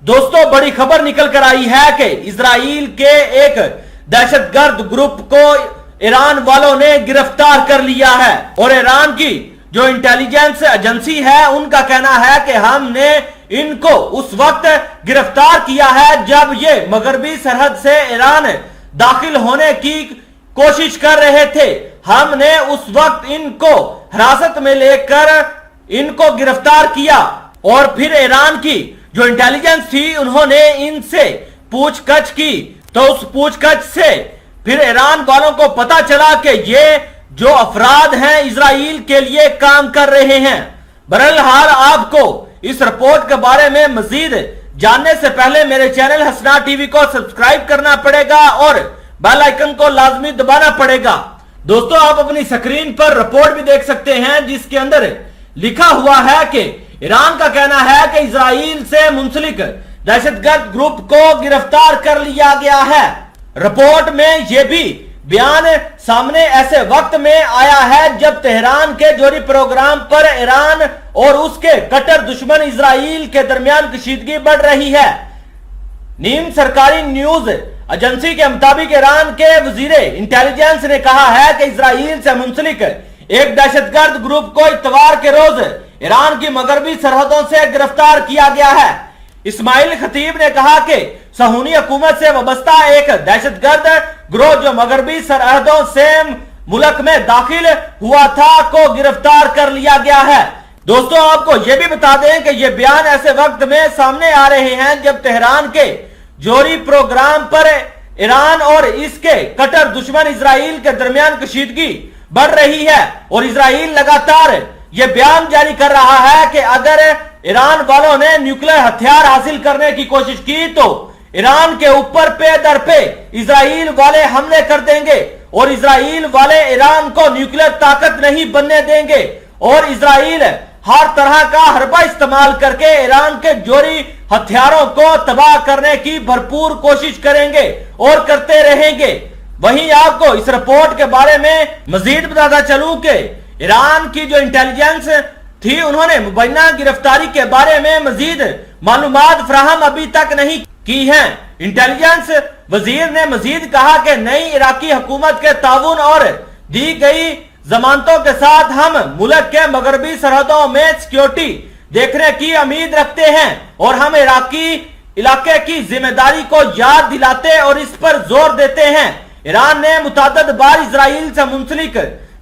दोस्तों बड़ी खबर निकल कर आई है कि इजराइल के एक दहशतगर्द ग्रुप को ईरान वालों ने गिरफ्तार कर लिया है और ईरान की जो इंटेलिजेंस एजेंसी है उनका कहना है कि हमने इनको उस वक्त गिरफ्तार किया है जब ये मगरबी सरहद से ईरान दाखिल होने की कोशिश कर रहे थे। हमने उस वक्त इनको हिरासत में लेकर इनको गिरफ्तार किया और फिर ईरान की जो इंटेलिजेंस थी उन्होंने इनसे पूछताछ की, तो उस पूछताछ से फिर ईरान वालों को पता चला कि ये जो अफराद हैं इजराइल के लिए काम कर रहे हैं। बहरहाल आपको इस रिपोर्ट के बारे में मजीद जानने से पहले मेरे चैनल हसना टीवी को सब्सक्राइब करना पड़ेगा और बेल आइकन को लाजमी दबाना पड़ेगा। दोस्तों आप अपनी स्क्रीन पर रिपोर्ट भी देख सकते हैं जिसके अंदर लिखा हुआ है कि ईरान का कहना है कि इजराइल से मुंसलिक दहशतगर्द ग्रुप को गिरफ्तार कर लिया गया है। रिपोर्ट में यह भी बयान सामने ऐसे वक्त में आया है जब तेहरान के जोरी प्रोग्राम पर ईरान और उसके कट्टर दुश्मन इजराइल के दरमियान कशीदगी बढ़ रही है। नीम सरकारी न्यूज एजेंसी के मुताबिक ईरान के वजीरे इंटेलिजेंस ने कहा है कि इजराइल से मुंसलिक एक दहशतगर्द ग्रुप को इतवार के रोज ईरान की मगरबी सरहदों से गिरफ्तार किया गया है। इस्माइल खतीब ने कहा कि सहूनी हुकूमत से वाबस्ता एक दहशतगर्द ग्रोह जो मगरबी सरहदों से मुल्क में दाखिल हुआ था को गिरफ्तार कर लिया गया है। दोस्तों आपको यह भी बता दें कि यह बयान ऐसे वक्त में सामने आ रहे हैं जब तेहरान के जोरी प्रोग्राम पर ईरान और इसके कट्टर दुश्मन इजराइल के दरमियान कशीदगी बढ़ रही है और इजराइल लगातार यह बयान जारी कर रहा है कि अगर ईरान वालों ने न्यूक्लियर हथियार हासिल करने की कोशिश की तो ईरान के ऊपर पे दर पे इजराइल वाले हमले कर देंगे और इजराइल वाले ईरान को न्यूक्लियर ताकत नहीं बनने देंगे और इजराइल हर तरह का हरबा इस्तेमाल करके ईरान के जोरी हथियारों को तबाह करने की भरपूर कोशिश करेंगे और करते रहेंगे। वहीं आपको इस रिपोर्ट के बारे में मजीद बताता चलूं कि ईरान की जो इंटेलिजेंस थी उन्होंने मुबैना गिरफ्तारी के बारे में मजीद मालूमात फराहम अभी तक नहीं की हैं। इंटेलिजेंस वजीर ने मजीद कहा कि नई इराकी हुकूमत के ताउन और दी गई जमानतों के साथ हम मुल्क के मगरबी सरहदों में सिक्योरिटी देखने की उम्मीद रखते हैं और हम इराकी इलाके की जिम्मेदारी को याद दिलाते और इस पर जोर देते हैं। ईरान ने मुतअद्दिद बार इजराइल से मुंसलिक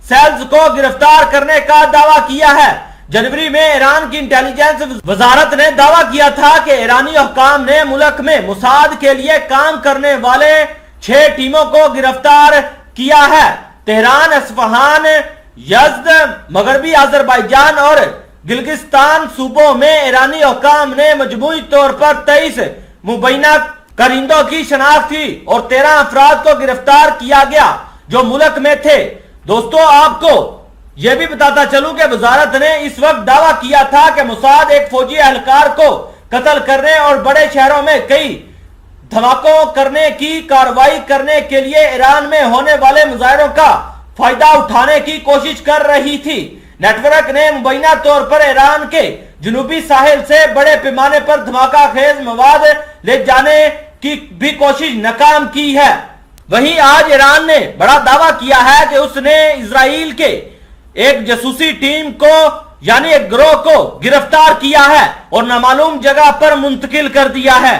सेल्स को गिरफ्तार करने का दावा किया है। जनवरी में ईरान की इंटेलिजेंस वजारत ने दावा किया था कि ईरानी हुकाम ने मुल्क में मुसाद के लिए काम करने वाले 6 टीमों को गिरफ्तार किया है। तेहरान, अस्फहान, यज़्द, मगरबी अजरबैजान और गिलगिस्तान सूबों में ईरानी हुकाम ने मजमूई तौर पर 23 मुबैना करिंदों की शनाख्त की और 13 अफराद को गिरफ्तार किया गया जो मुल्क में थे। दोस्तों आपको यह भी बताता चलूं कि वजारत ने इस वक्त दावा किया था कि मुसाद एक फौजी एहलकार को कत्ल करने और बड़े शहरों में कई धमाकों करने की कार्रवाई करने के लिए ईरान में होने वाले मुजाहरों का फायदा उठाने की कोशिश कर रही थी। नेटवर्क ने मुबैना तौर पर ईरान के जनूबी साहिल से बड़े पैमाने पर धमाका खेज मवाद ले जाने की भी कोशिश नाकाम की है। वहीं आज ईरान ने बड़ा दावा किया है कि उसने इजराइल के एक जासूसी टीम को यानी एक गिरोह को गिरफ्तार किया है और नामालूम जगह पर मुंतकिल कर दिया है।